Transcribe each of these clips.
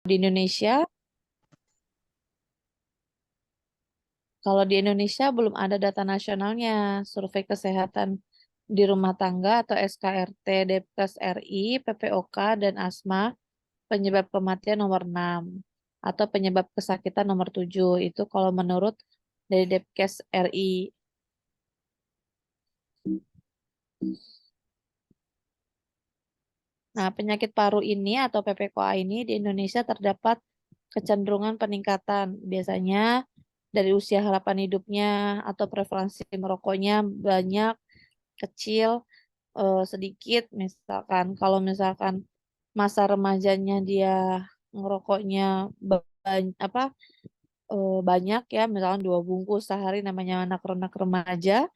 di Indonesia, kalau di Indonesia belum ada data nasionalnya, survei kesehatan di rumah tangga atau SKRT, Depkes RI, PPOK, dan asma, penyebab kematian nomor 6 atau penyebab kesakitan nomor 7. Itu kalau menurut dari Depkes RI. Nah, penyakit paru ini atau PPKA ini di Indonesia terdapat kecenderungan peningkatan. Biasanya dari usia harapan hidupnya atau prevalensi merokoknya banyak, kecil, sedikit. Misalkan kalau misalkan masa remajanya dia ngerokoknya apa banyak ya, misalkan 2 bungkus sehari namanya anak remaja,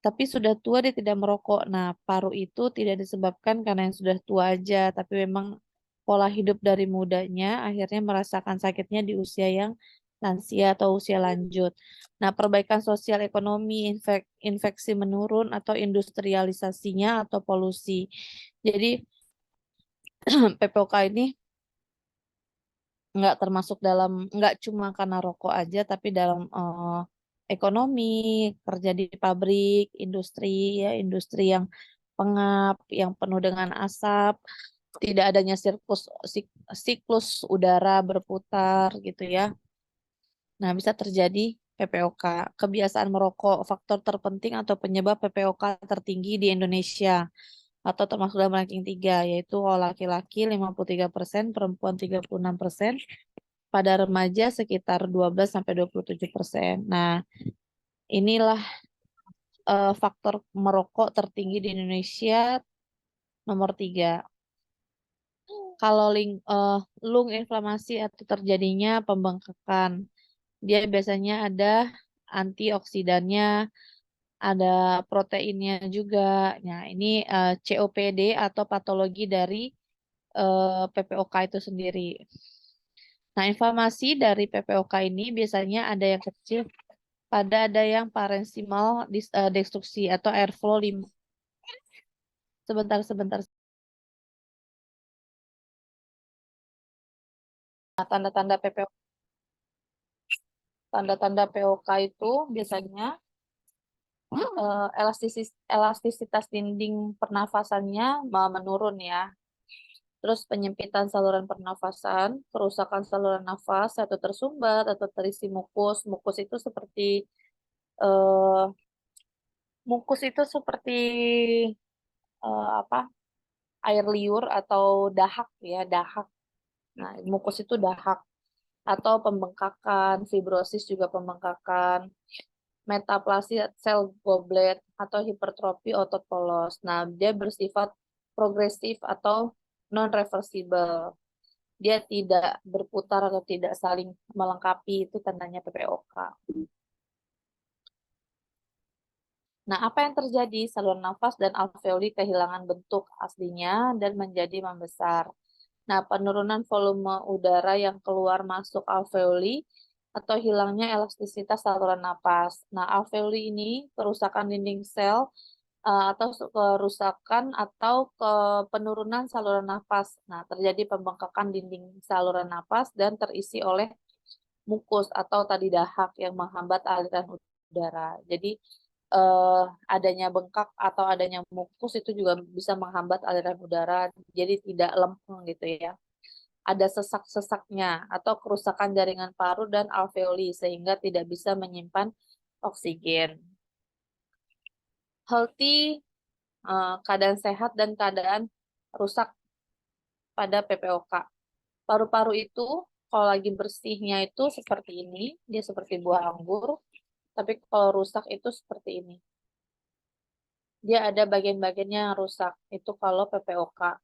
tapi sudah tua dia tidak merokok. Nah, paru itu tidak disebabkan karena yang sudah tua aja, tapi memang pola hidup dari mudanya akhirnya merasakan sakitnya di usia yang lansia atau usia lanjut. Nah, perbaikan sosial ekonomi, infeksi menurun atau industrialisasinya atau polusi. Jadi PPOK ini nggak cuma karena rokok aja, tapi dalam ekonomi, kerja di pabrik, industri ya, industri yang pengap, yang penuh dengan asap, tidak adanya siklus udara berputar gitu ya. Nah, bisa terjadi PPOK. Kebiasaan merokok, faktor terpenting atau penyebab PPOK tertinggi di Indonesia atau termasuk dalam ranking 3, yaitu kalau laki-laki 53%, perempuan 36%, pada remaja sekitar 12-27%. Nah, inilah faktor merokok tertinggi di Indonesia nomor 3. Kalau lung inflamasi atau terjadinya pembengkakan, dia biasanya ada antioksidannya, ada proteinnya juga. Nah, ini COPD atau patologi dari PPOK itu sendiri. Nah, inflamasi dari PPOK ini biasanya ada yang kecil, ada yang parensimal destruksi atau airflow sebentar. Nah, tanda-tanda POK itu biasanya elastisitas dinding pernafasannya menurun ya. Terus penyempitan saluran pernafasan, kerusakan saluran nafas atau tersumbat atau terisi mukus. Eh, Mukus itu seperti apa? Air liur atau dahak ya, dahak. Nah, mukus itu dahak atau pembengkakan, fibrosis juga pembengkakan, metaplasia sel goblet atau hipertrofi otot polos. Nah, dia bersifat progresif atau non reversible. Dia tidak berputar atau tidak saling melengkapi, itu tandanya PPOK. Nah, apa yang terjadi? Saluran nafas dan alveoli kehilangan bentuk aslinya dan menjadi membesar. Nah, penurunan volume udara yang keluar masuk alveoli atau hilangnya elastisitas saluran napas. Nah, alveoli ini kerusakan dinding sel atau kerusakan atau penurunan saluran napas. Nah, terjadi pembengkakan dinding saluran napas dan terisi oleh mukus atau tadi dahak yang menghambat aliran udara. Jadi eh, adanya bengkak atau adanya mukus itu juga bisa menghambat aliran udara, jadi tidak lempeng gitu ya. Ada sesak-sesaknya atau kerusakan jaringan paru dan alveoli sehingga tidak bisa menyimpan oksigen. Healthy, keadaan sehat dan keadaan rusak pada PPOK. Paru-paru itu kalau lagi bersihnya itu seperti ini, dia seperti buah anggur, tapi kalau rusak itu seperti ini. Dia ada bagian-bagiannya yang rusak, itu kalau PPOK.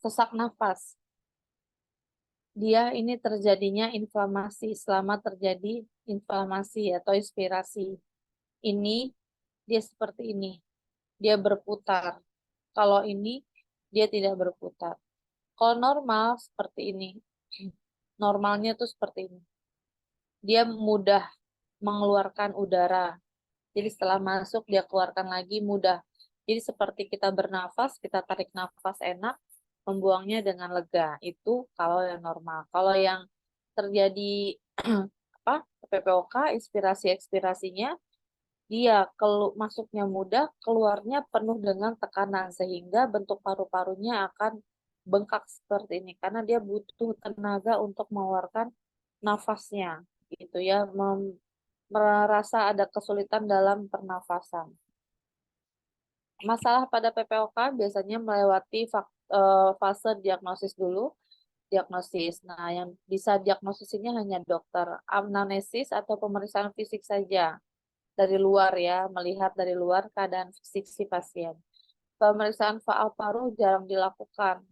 Sesak nafas, dia ini terjadinya inflamasi selama terjadi inflamasi atau inspirasi. Ini dia seperti ini, dia berputar. Kalau ini dia tidak berputar. Kalau normal seperti ini, normalnya tuh seperti ini. Dia mudah mengeluarkan udara. Jadi setelah masuk dia keluarkan lagi mudah. Jadi seperti kita bernafas, kita tarik nafas enak, membuangnya dengan lega. Itu kalau yang normal. Kalau yang terjadi apa PPOK, inspirasi-ekspirasinya dia masuknya mudah, keluarnya penuh dengan tekanan sehingga bentuk paru-parunya akan bengkak seperti ini karena dia butuh tenaga untuk mengeluarkan nafasnya gitu ya, merasa ada kesulitan dalam pernafasan. Masalah pada PPOK biasanya melewati fase diagnosis dulu, diagnosis. Nah, yang bisa diagnosis ini hanya dokter. Anamnesis atau pemeriksaan fisik saja dari luar ya, melihat dari luar keadaan fisik si pasien. Pemeriksaan faal paru jarang dilakukan.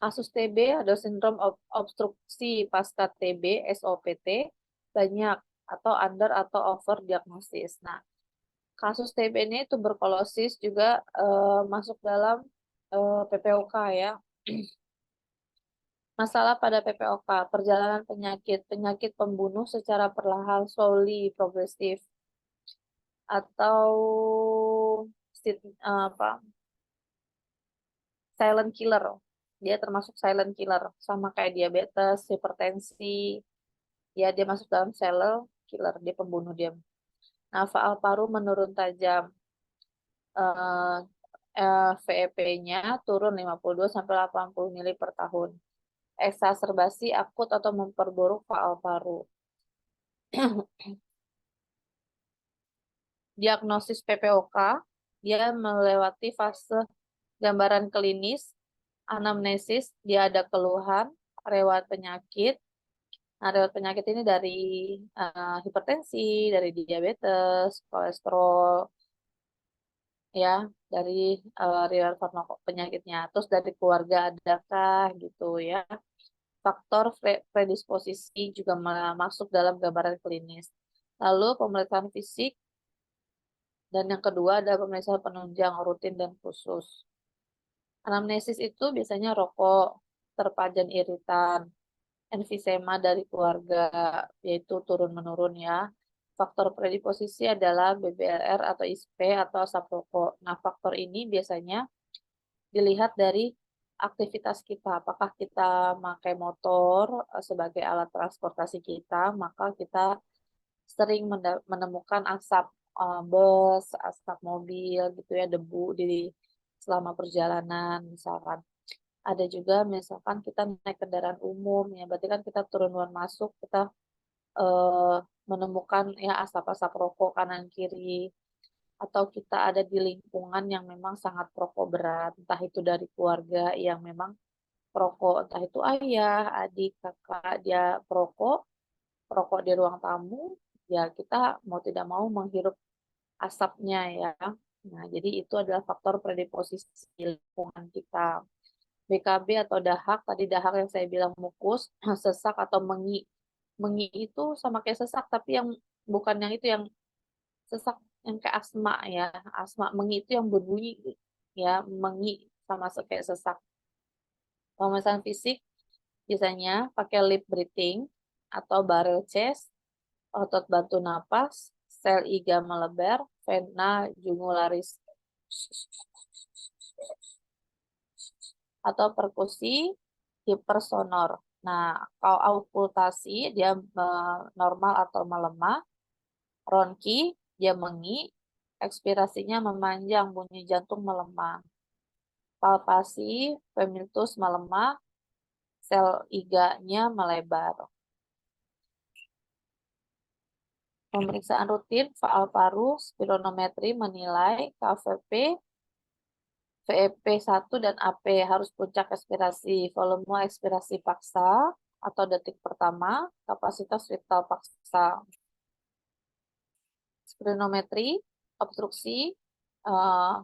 Kasus TB ada sindrom obstruksi pasca TB, SOPT, banyak atau under atau over diagnosis. Nah, kasus TB ini tuberkulosis juga masuk dalam PPOK ya. Masalah pada PPOK, perjalanan penyakit, penyakit pembunuh secara perlahan, slowly, progresif, atau apa silent killer. Dia termasuk silent killer, sama kayak diabetes, hipertensi. Ya, dia masuk dalam silent killer, dia pembunuh dia. Nah, faal paru menurun tajam. Eh, VEP-nya turun 52 sampai 80 mili per tahun. Eksaserbasi akut atau memperburuk faal paru. Diagnosis PPOK, dia melewati fase gambaran klinis, anamnesis, dia ada keluhan, riwayat penyakit. Nah, riwayat penyakit ini dari hipertensi, dari diabetes, kolesterol, ya, dari riwayat penyakitnya. Terus dari keluarga adakah gitu ya. Faktor predisposisi juga masuk dalam gambaran klinis. Lalu pemeriksaan fisik, dan yang kedua ada pemeriksaan penunjang rutin dan khusus. Anamnesis itu biasanya rokok, terpajan iritan, emfisema dari keluarga, yaitu turun-menurun ya. Faktor predisposisi adalah BBLR atau ISP atau asap rokok. Nah, faktor ini biasanya dilihat dari aktivitas kita. Apakah kita pakai motor sebagai alat transportasi kita, maka kita sering menemukan asap bus, asap mobil gitu ya, debu di selama perjalanan misalkan. Ada juga misalkan kita naik kendaraan umum ya, berarti kan kita turun luar masuk, kita eh, menemukan ya asap-asap rokok kanan kiri, atau kita ada di lingkungan yang memang sangat perokok berat, entah itu dari keluarga yang memang perokok, entah itu ayah, adik, kakak dia perokok, perokok di ruang tamu, ya kita mau tidak mau menghirup asapnya ya. Nah, jadi itu adalah faktor predisposisi lingkungan kita. BKB atau dahak, tadi dahak yang saya bilang mukus, sesak atau mengi. Mengi itu sama kayak sesak, tapi yang bukan yang itu yang sesak yang kayak asma ya. Asma mengi itu yang berbunyi ya, mengi sama kayak sesak. Pemeriksaan fisik biasanya pakai lip breathing atau barrel chest, otot bantu napas, sel iga melebar, vena jugularis atau perkusi hipersonor. Nah, kalau auskultasi dia normal atau melemah, ronki dia mengi, ekspirasinya memanjang, bunyi jantung melemah. Palpasi pemiltus melemah, sel iganya melebar. Pemeriksaan rutin faal paru, spironometri menilai KVP, VEP1 dan AP harus puncak ekspirasi, volume ekspirasi paksa atau detik pertama, kapasitas vital paksa. Spironometri, obstruksi, eh,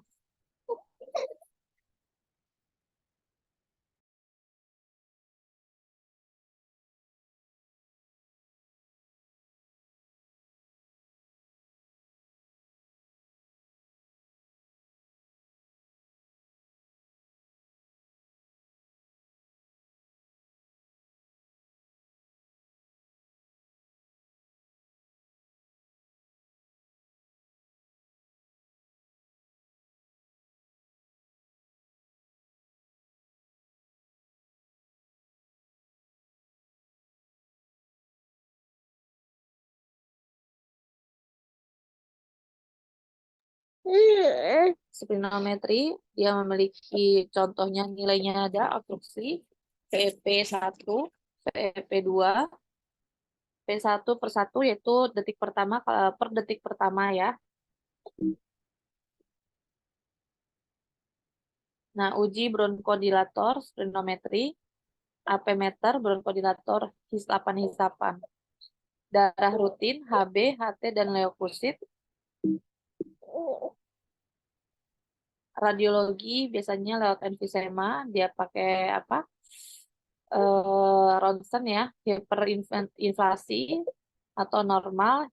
Splenometri, dia memiliki contohnya nilainya ada obstruksi, PEP1, PEP2, P1/1 yaitu detik pertama per detik pertama ya. Nah, uji bronkodilator, splenometri, AP meter, bronkodilator, hisapan-hisapan. Darah rutin, HB, HT, dan leukosit. Radiologi biasanya lewat emfisema, dia pakai apa? Ronsen ya, hiperinflasi atau normal,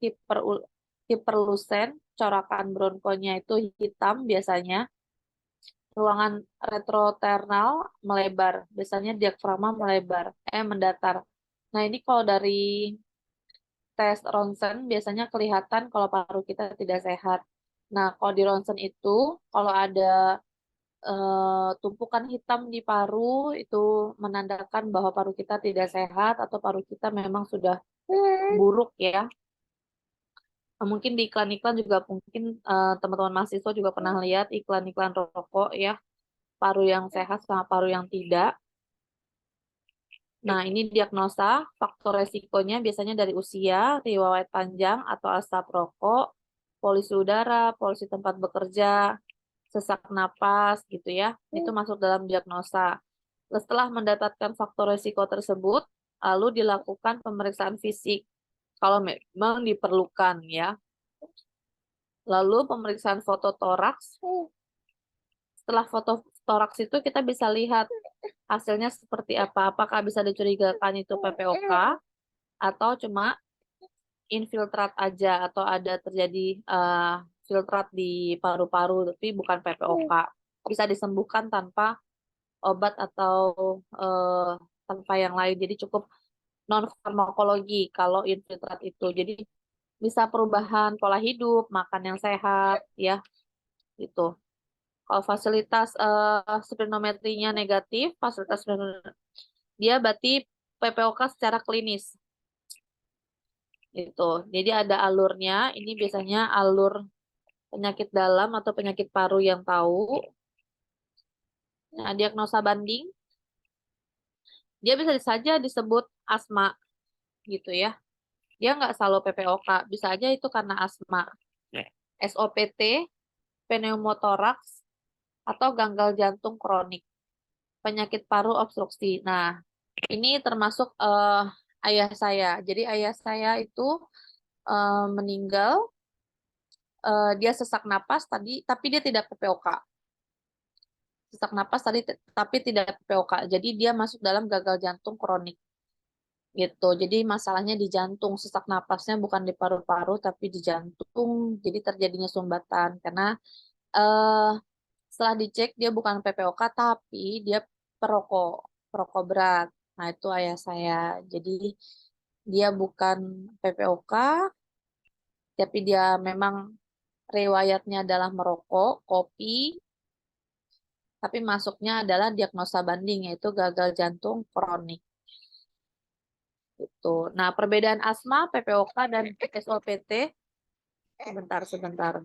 hiperlusen, corakan bronkonya itu hitam biasanya. Ruangan retroternal melebar, biasanya diafragma melebar, mendatar. Nah, ini kalau dari tes ronsen biasanya kelihatan kalau paru kita tidak sehat. Nah, kalau di ronsen itu, kalau ada tumpukan hitam di paru, itu menandakan bahwa paru kita tidak sehat atau paru kita memang sudah buruk ya. Nah, mungkin di iklan-iklan juga mungkin teman-teman mahasiswa juga pernah lihat iklan-iklan rokok ya, paru yang sehat sama paru yang tidak. Nah, ini diagnosa, faktor resikonya biasanya dari usia, riwayat panjang atau asap rokok, polusi udara, polusi tempat bekerja, sesak napas gitu ya. Itu masuk dalam diagnosa. Setelah mendapatkan faktor resiko tersebut, lalu dilakukan pemeriksaan fisik kalau memang diperlukan ya. Lalu pemeriksaan fototoraks. Setelah foto toraks itu kita bisa lihat hasilnya seperti apa. Apakah bisa dicurigakan itu PPOK atau cuma infiltrat aja atau ada terjadi filtrat di paru-paru tapi bukan PPOK. Bisa disembuhkan tanpa obat atau eh, tanpa yang lain. Jadi cukup non farmakologi kalau infiltrat itu. Jadi bisa perubahan pola hidup, makan yang sehat ya gitu. Kalau fasilitas splenometrinya negatif, fasilitas dia berarti PPOK secara klinis gitu. Jadi ada alurnya. Ini biasanya alur penyakit dalam atau penyakit paru yang tahu. Nah, diagnosa banding dia bisa saja disebut asma gitu ya. Dia nggak selalu PPOK, bisa aja itu karena asma. SOPT, pneumotoraks, atau gagal jantung kronik, penyakit paru obstruksi. Nah, ini termasuk ayah saya. Jadi ayah saya itu meninggal, dia sesak napas tadi, tapi dia tidak PPOK. Sesak napas tadi, tapi tidak PPOK. Jadi dia masuk dalam gagal jantung kronik. Gitu. Jadi masalahnya di jantung, sesak napasnya bukan di paru-paru tapi di jantung. Jadi terjadinya sumbatan karena eh setelah dicek dia bukan PPOK tapi dia perokok, perokok berat. Nah, itu ayah saya. Jadi dia bukan PPOK tapi dia memang riwayatnya adalah merokok, kopi, tapi masuknya adalah diagnosa banding yaitu gagal jantung kronik. Gitu. Nah, perbedaan asma, PPOK, dan SOPT, sebentar.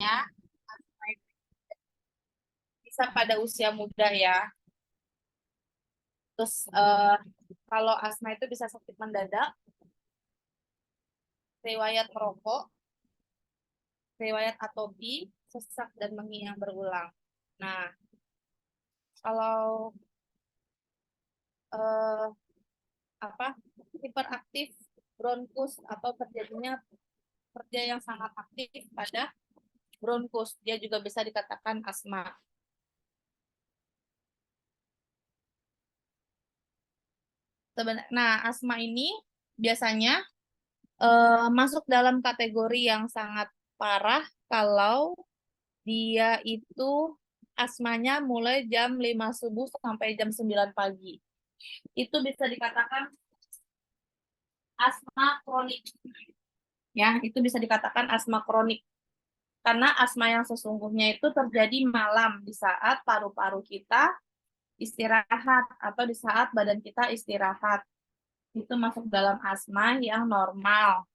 Ya, bisa pada usia muda ya. Terus kalau asma itu bisa sakit mendadak, riwayat merokok, riwayat atopi, sesak dan menghina berulang. Nah, kalau eh, apa hiperaktif bronkus atau terjadinya kerja yang sangat aktif pada bronkus. Dia juga bisa dikatakan asma. Nah, asma ini biasanya masuk dalam kategori yang sangat parah kalau dia itu asmanya mulai jam 5 subuh sampai jam 9 pagi. Itu bisa dikatakan asma kronik. Ya, itu bisa dikatakan asma kronik. Karena asma yang sesungguhnya itu terjadi malam di saat paru-paru kita istirahat atau di saat badan kita istirahat. Itu masuk dalam asma yang normal.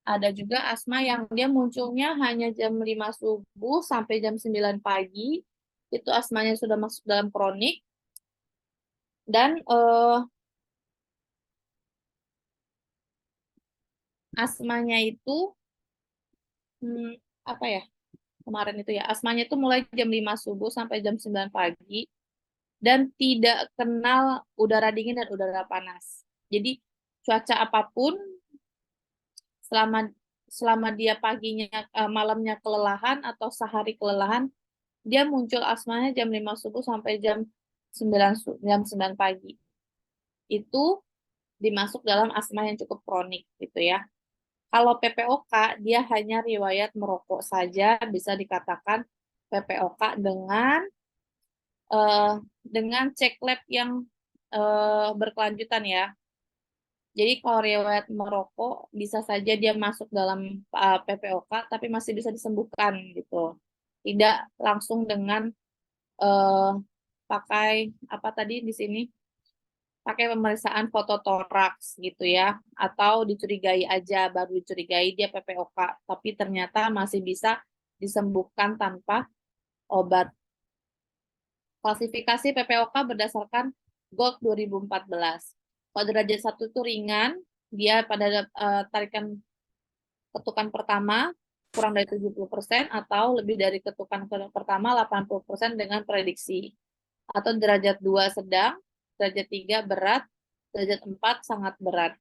Ada juga asma yang dia munculnya hanya jam 5 subuh sampai jam 9 pagi. Itu asmanya sudah masuk dalam kronik. Dan asmanya itu apa ya? Kemarin itu ya, asmanya itu mulai jam 5 subuh sampai jam 9 pagi dan tidak kenal udara dingin dan udara panas. Jadi cuaca apapun selama selama dia paginya malamnya kelelahan atau sehari kelelahan, dia muncul asmanya jam 5 subuh sampai jam 9 pagi. Itu dimasuk dalam asma yang cukup kronik gitu ya. Kalau PPOK dia hanya riwayat merokok saja, bisa dikatakan PPOK eh, dengan cek lab yang berkelanjutan ya. Jadi kalau riwayat merokok bisa saja dia masuk dalam PPOK tapi masih bisa disembuhkan gitu. Tidak langsung dengan eh, pakai apa tadi di sini? Pakai pemeriksaan fototoraks gitu ya, atau dicurigai aja baru dicurigai dia PPOK, tapi ternyata masih bisa disembuhkan tanpa obat. Klasifikasi PPOK berdasarkan GOLD 2014. Kalau derajat 1 itu ringan, dia pada tarikan ketukan pertama kurang dari 70% atau lebih dari ketukan pertama 80% dengan prediksi. Atau derajat 2 sedang, derajat 3 berat, derajat 4 sangat berat.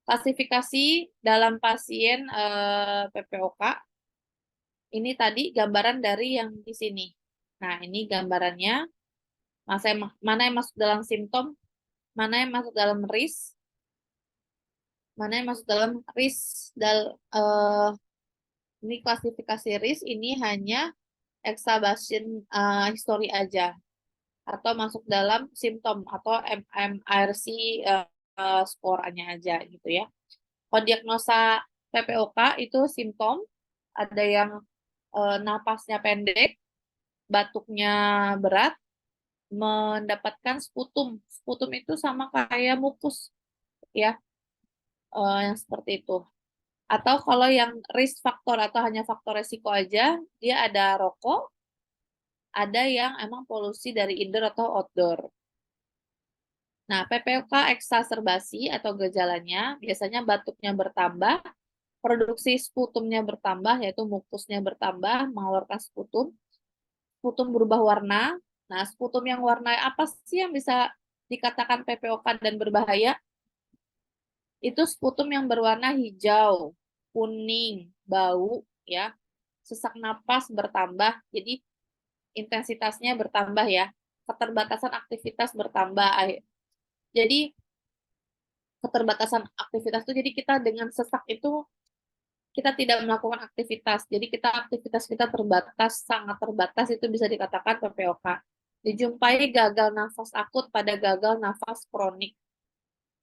Klasifikasi dalam pasien PPOK, ini tadi gambaran dari yang di sini. Nah, ini gambarannya, mana yang masuk dalam simptom, mana yang masuk dalam risk, mana yang masuk dalam risk, ini klasifikasi risk, ini hanya exacerbation history aja, atau masuk dalam simptom, atau MMRC skornya aja gitu ya. Kalau diagnosa PPOK itu simptom, ada yang napasnya pendek, batuknya berat, mendapatkan sputum. Sputum itu sama kayak mukus ya, yang seperti itu. Atau kalau yang risk faktor atau hanya faktor resiko aja, dia ada rokok, ada yang emang polusi dari indoor atau outdoor. Nah, PPOK eksaserbasi atau gejalanya biasanya batuknya bertambah, produksi sputumnya bertambah, yaitu mukusnya bertambah, mengeluarkan sputum. Sputum berubah warna. Nah, sputum yang warna apa sih yang bisa dikatakan PPOK dan berbahaya? Itu sputum yang berwarna hijau, kuning, bau, ya, sesak napas bertambah, jadi intensitasnya bertambah ya, keterbatasan aktivitas bertambah. Jadi keterbatasan aktivitas itu jadi kita dengan sesak itu kita tidak melakukan aktivitas. Jadi aktivitas kita terbatas, sangat terbatas, itu bisa dikatakan PPOK. Dijumpai gagal nafas akut pada gagal nafas kronik.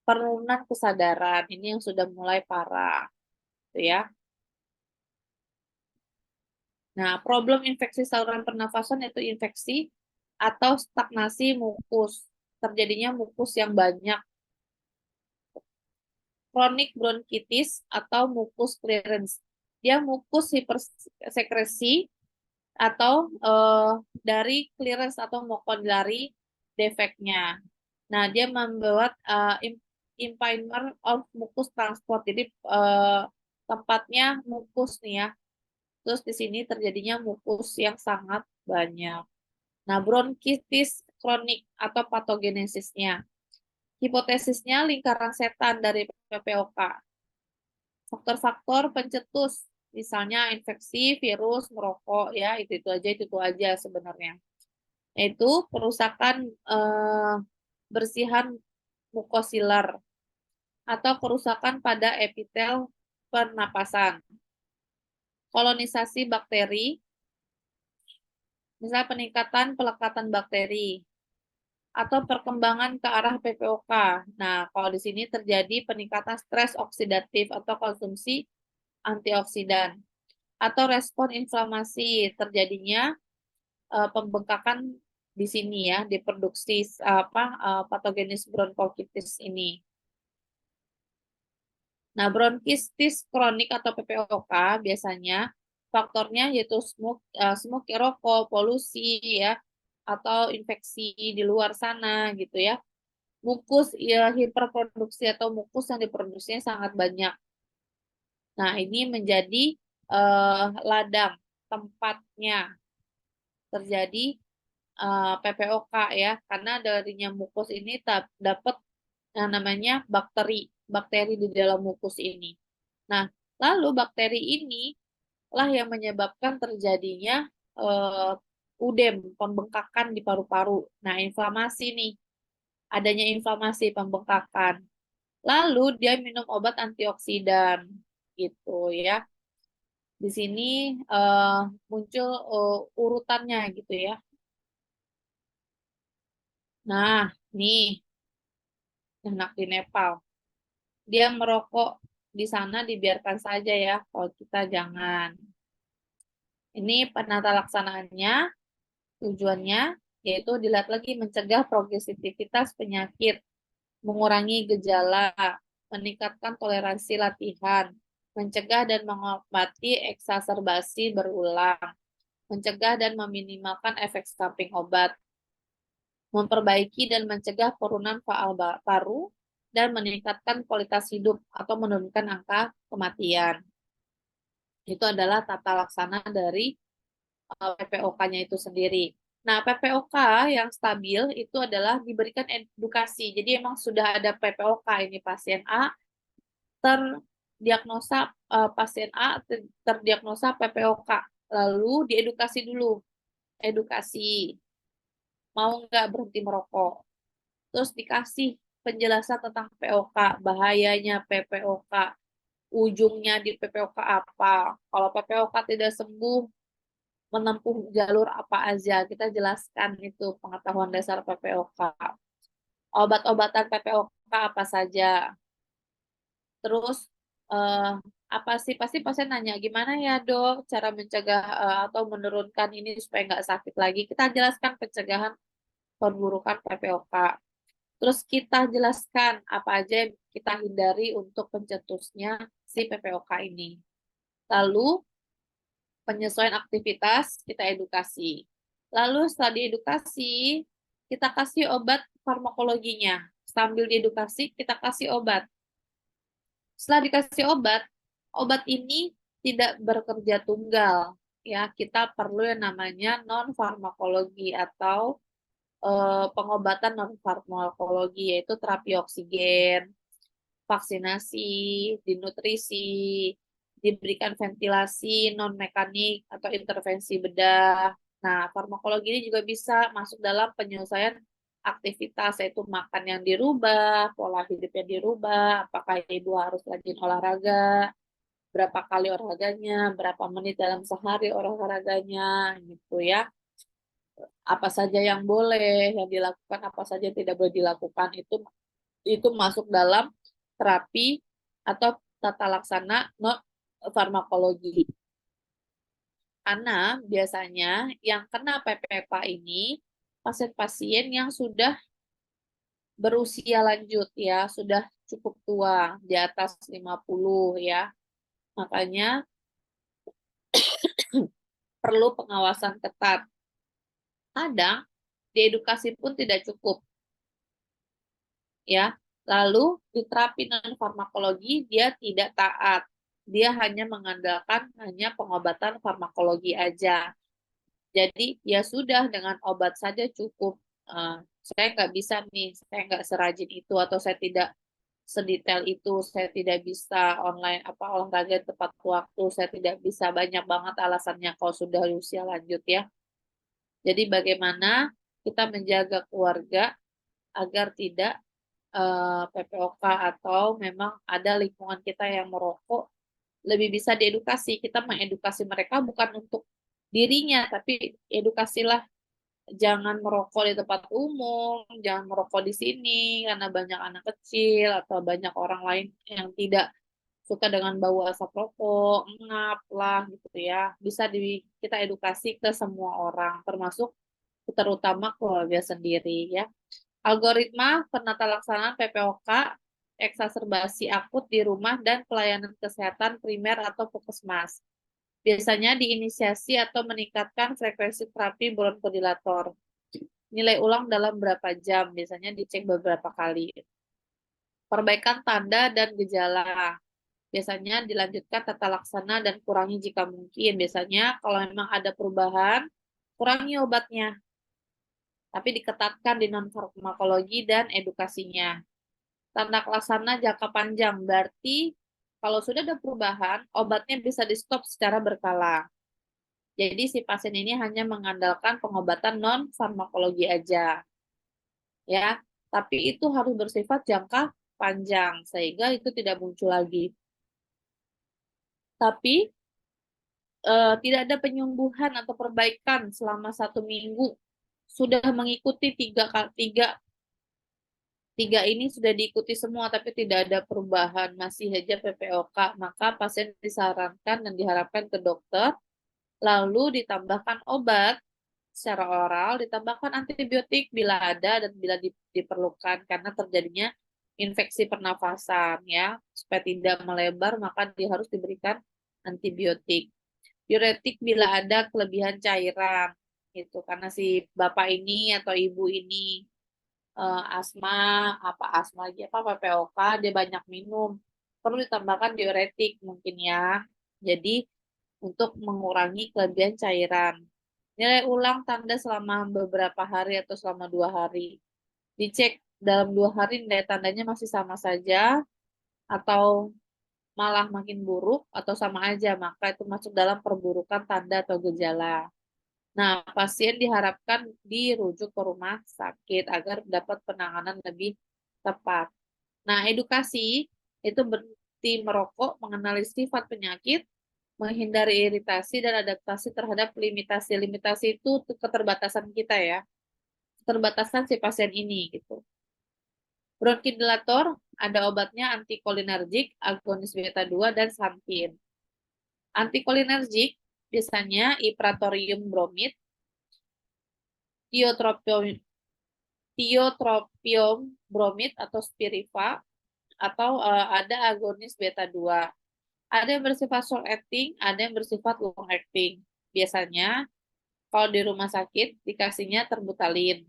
Penurunan kesadaran, ini yang sudah mulai parah. Gitu ya. Nah, problem infeksi saluran pernafasan yaitu infeksi atau stagnasi mukus. Terjadinya mukus yang banyak. Chronic bronkitis atau mukus clearance. Dia mukus hipersekresi atau dari clearance atau mucociliary defeknya. Nah, dia membuat impairment of mucus transport. Jadi tempatnya mukus nih ya. Terus di sini terjadinya mukus yang sangat banyak. Nah, bronkitis kronik atau patogenesisnya. Hipotesisnya lingkaran setan dari PPOK. Faktor-faktor pencetus, misalnya infeksi, virus, merokok, ya itu aja sebenarnya. Yaitu kerusakan bersihan mukosiler atau kerusakan pada epitel pernapasan. Kolonisasi bakteri, misalnya peningkatan pelekatan bakteri atau perkembangan ke arah PPOK. Nah, kalau di sini terjadi peningkatan stres oksidatif atau konsumsi antioksidan atau respon inflamasi, terjadinya pembengkakan di sini ya, diproduksi patogenis bronkitis ini. Nah, bronkistis kronik atau PPOK biasanya faktornya yaitu smoke rokok, polusi ya, atau infeksi di luar sana gitu ya. Mukus ya, hiperproduksi atau mukus yang diproduksinya sangat banyak. Nah, ini menjadi ladang tempatnya terjadi PPOK ya, karena darinya mukus ini dapat yang namanya bakteri di dalam mukus ini. Nah, lalu bakteri ini lah yang menyebabkan terjadinya uh, udem, pembengkakan di paru-paru. Nah, inflamasi nih, adanya inflamasi pembengkakan. Lalu dia minum obat antioksidan gitu ya. Di sini muncul urutannya gitu ya. Nah, nih anak di Nepal. Dia merokok di sana dibiarkan saja ya, kalau kita jangan. Ini penata laksanaannya, tujuannya yaitu dilihat lagi mencegah progresivitas penyakit, mengurangi gejala, meningkatkan toleransi latihan, mencegah dan mengobati eksaserbasi berulang, mencegah dan meminimalkan efek samping obat, memperbaiki dan mencegah penurunan faal paru, dan meningkatkan kualitas hidup atau menurunkan angka kematian. Itu adalah tata laksana dari PPOK-nya itu sendiri. Nah, PPOK yang stabil itu adalah diberikan edukasi. Jadi emang sudah ada PPOK ini pasien A terdiagnosa pasien A terdiagnosa PPOK. Lalu diedukasi dulu. Edukasi. Mau nggak berhenti merokok? Terus dikasih penjelasan tentang PPOK, bahayanya PPOK, ujungnya di PPOK apa. Kalau PPOK tidak sembuh, menempuh jalur apa aja. Kita jelaskan itu pengetahuan dasar PPOK. Obat-obatan PPOK apa saja. Terus eh, apa sih? Pasti pasien nanya, gimana ya dok cara mencegah atau menurunkan ini supaya nggak sakit lagi. Kita jelaskan pencegahan perburukan PPOK. Terus kita jelaskan apa aja yang kita hindari untuk pencetusnya si PPOK ini. Lalu penyesuaian aktivitas, kita edukasi. Lalu setelah diedukasi, kita kasih obat farmakologinya. Sambil diedukasi, kita kasih obat. Setelah dikasih obat, obat ini tidak bekerja tunggal. Ya, kita perlu yang namanya non farmakologi atau pengobatan non farmakologi, yaitu terapi oksigen, vaksinasi, dinutrisi, diberikan ventilasi non mekanik atau intervensi bedah. Nah, farmakologi ini juga bisa masuk dalam penyelesaian aktivitas, yaitu makan yang dirubah, pola hidup yang dirubah, apakah ibu harus rajin olahraga, berapa kali olahraganya, berapa menit dalam sehari olahraganya, gitu ya. Apa saja yang boleh yang dilakukan, apa saja yang tidak boleh dilakukan, itu masuk dalam terapi atau tata laksana non farmakologi. Karena biasanya yang kena PPK ini pasien-pasien yang sudah berusia lanjut ya, sudah cukup tua, di atas 50 ya. Makanya perlu pengawasan ketat. Kadang diedukasi pun tidak cukup ya. Lalu di terapi non farmakologi dia tidak taat. Dia hanya mengandalkan hanya pengobatan farmakologi aja. Jadi ya sudah dengan obat saja cukup. Eh, saya nggak bisa nih, saya nggak serajin itu, atau saya tidak sedetail itu, saya tidak bisa online apa olahraga tepat waktu, saya tidak bisa, banyak banget alasannya kalau sudah usia lanjut ya. Jadi bagaimana kita menjaga keluarga agar tidak PPOK atau memang ada lingkungan kita yang merokok, lebih bisa diedukasi. Kita mengedukasi mereka bukan untuk dirinya, tapi edukasilah jangan merokok di tempat umum, jangan merokok di sini karena banyak anak kecil atau banyak orang lain yang tidak suka dengan bau asap rokok, ngap lah gitu ya. Bisa kita edukasi ke semua orang, termasuk terutama keluarga sendiri ya. Algoritma penata laksanaan PPOK, eksaserbasi akut di rumah dan pelayanan kesehatan primer atau puskesmas. Biasanya diinisiasi atau meningkatkan frekuensi terapi bronchodilator. Nilai ulang dalam berapa jam, biasanya dicek beberapa kali. Perbaikan tanda dan gejala. Biasanya dilanjutkan tata laksana dan kurangi jika mungkin. Biasanya kalau memang ada perubahan, kurangi obatnya. Tapi diketatkan di non-farmakologi dan edukasinya. Tanda laksana jangka panjang, berarti kalau sudah ada perubahan, obatnya bisa di-stop secara berkala. Jadi si pasien ini hanya mengandalkan pengobatan non-farmakologi aja. Ya, tapi itu harus bersifat jangka panjang sehingga itu tidak muncul lagi. Tapi tidak ada penyembuhan atau perbaikan selama 1 minggu, sudah mengikuti tiga ini sudah diikuti semua tapi tidak ada perubahan, masih saja PPOK, maka pasien disarankan dan diharapkan ke dokter, lalu ditambahkan obat secara oral, ditambahkan antibiotik bila ada dan bila diperlukan karena terjadinya infeksi pernafasan ya. Supaya tidak melebar maka dia harus diberikan antibiotik. Diuretik bila ada kelebihan cairan gitu karena si bapak ini atau ibu ini asma, apa asma lagi apa PPOK, dia banyak minum, perlu ditambahkan diuretik mungkin ya. Jadi untuk mengurangi kelebihan cairan. Nilai ulang tanda selama beberapa hari atau selama 2 hari. Dicek dalam 2 hari nilai tandanya masih sama saja atau malah makin buruk atau sama aja, maka itu masuk dalam perburukan tanda atau gejala. Nah, pasien diharapkan dirujuk ke rumah sakit agar dapat penanganan lebih tepat. Nah, edukasi itu berhenti merokok, mengenali sifat penyakit, menghindari iritasi dan adaptasi terhadap limitasi. Limitasi itu keterbatasan kita ya, keterbatasan si pasien ini gitu. Bronchodilator ada obatnya antikolinergik, agonis beta 2 dan santin. Antikolinergik biasanya ipratorium bromid, tiotropium, tiotropium bromid atau spiriva, atau ada agonis beta 2. Ada yang bersifat short acting, ada yang bersifat long acting. Biasanya kalau di rumah sakit dikasihnya terbutalin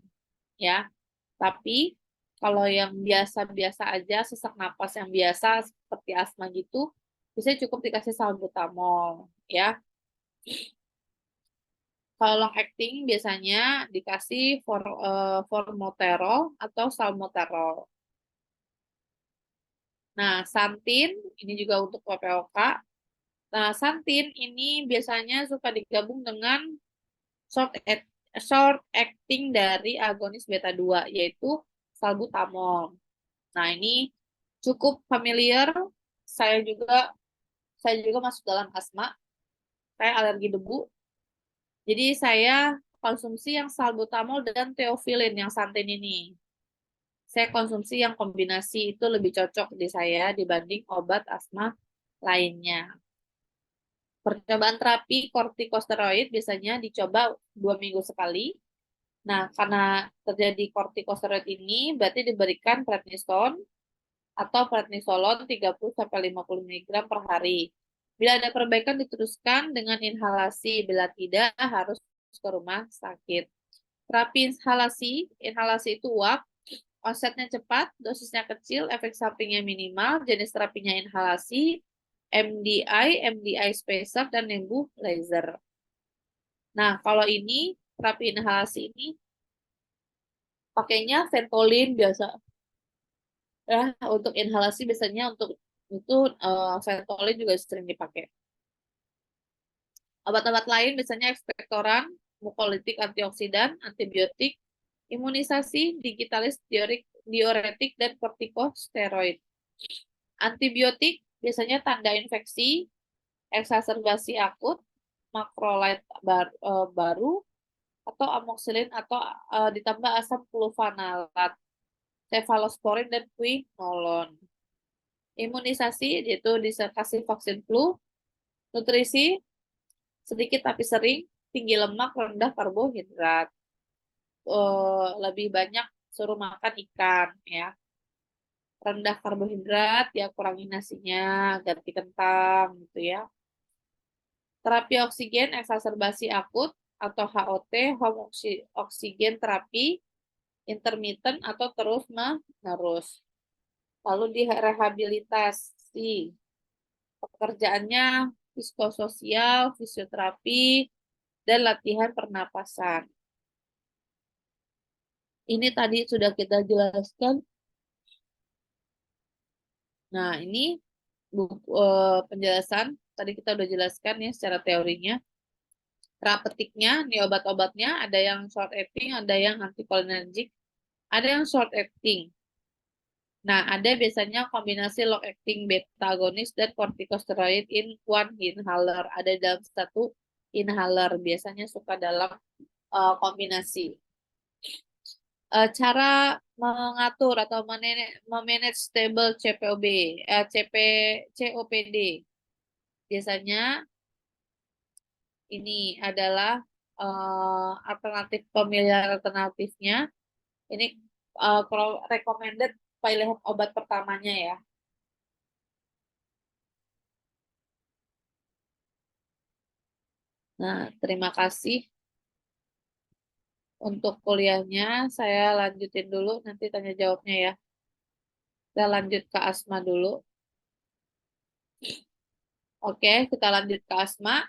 ya. Tapi kalau yang biasa-biasa aja, sesak napas yang biasa seperti asma gitu, bisa cukup dikasih salbutamol ya. Kalau long acting biasanya dikasih formoterol atau salmoterol. Nah, santin ini juga untuk PPOK. Nah, santin ini biasanya suka digabung dengan short short acting dari agonis beta 2 yaitu salbutamol. Nah, ini cukup familiar. Saya juga saya juga masuk dalam asma. Saya alergi debu. Jadi saya konsumsi yang salbutamol dan theophylline yang santin ini. Saya konsumsi yang kombinasi itu lebih cocok di saya dibanding obat asma lainnya. Percobaan terapi kortikosteroid biasanya dicoba 2 minggu sekali. Nah, karena terjadi kortikosteroid ini, berarti diberikan prednisone atau prednisolon 30-50 mg per hari. Bila ada perbaikan diteruskan dengan inhalasi, bila tidak harus ke rumah sakit. Terapi inhalasi itu uap, onsetnya cepat, dosisnya kecil, efek sampingnya minimal, jenis terapinya inhalasi, MDI spacer, dan nebulizer. Nah, kalau ini, terapi inhalasi ini Pakainya Ventolin biasa. Ya, untuk inhalasi biasanya untuk itu Ventolin juga sering dipakai. Obat-obat lain misalnya ekspektoran, mukolitik, antioksidan, antibiotik, imunisasi, digitalis, diuretik, dan kortikosteroid. Antibiotik biasanya tanda infeksi, eksaserbasi akut, makrolid baru, atau amoxicillin atau ditambah asam fluvanalat, cefalosporin, dan quinolon. Imunisasi yaitu disertasi vaksin flu, nutrisi sedikit tapi sering, tinggi lemak, rendah karbohidrat. Lebih banyak suruh makan ikan ya. Rendah karbohidrat ya kurangi nasinya, ganti kentang gitu ya. Terapi oksigen eksaserbasi akut atau HOT, home oksigen terapi intermittent atau terus menerus. Lalu direhabilitasi. Pekerjaannya psikososial, fisioterapi, dan latihan pernapasan. Ini tadi sudah kita jelaskan. Nah, ini penjelasan. Tadi kita udah jelaskan ya secara teorinya. Terapeutiknya, nih obat-obatnya, ada yang short acting, ada yang anticholinergic, ada yang short acting. Nah, ada biasanya kombinasi long acting beta agonis dan corticosteroid in one inhaler. Ada dalam satu inhaler. Biasanya suka dalam kombinasi. Cara mengatur atau memanage stable COPD. Biasanya ini adalah alternatif pemilihan alternatifnya. Ini kalau recommended pilihan obat pertamanya ya. Nah, terima kasih untuk kuliahnya. Saya lanjutin dulu, nanti tanya jawabnya ya. Kita lanjut ke asma dulu. Oke, kita lanjut ke asma.